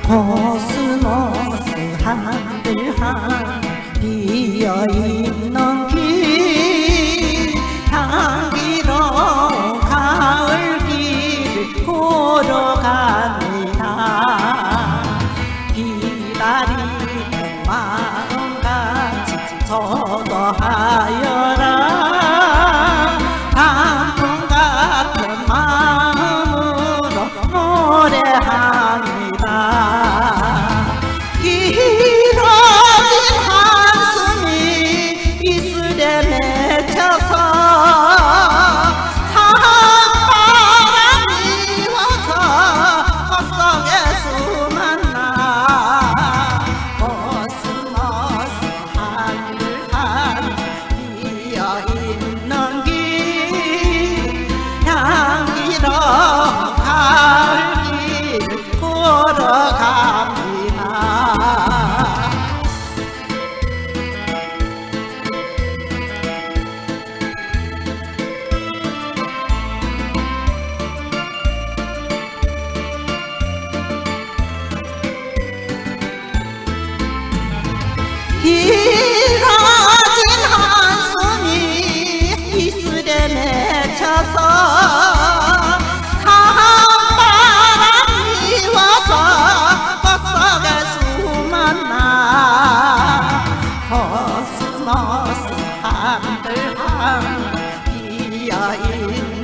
코스모스 한들한 비어있는 길 향기로운 가을 길을 걸어갑니다. 기다리는 마음같이 저도 하여라 단풍 같은 마음으로 노래합니다. 길어진 한숨이 이슬에 맺혀서 찬바람이 와서 헛석에 수만나 코스모스 하늘한 비어있는 길 향기로운 가을 길 걸어갑니다. 길어진 한숨이 이슬에 맺혀서 찬바람이 와서 헛석에 수만나 코스모스 한들한 비어있는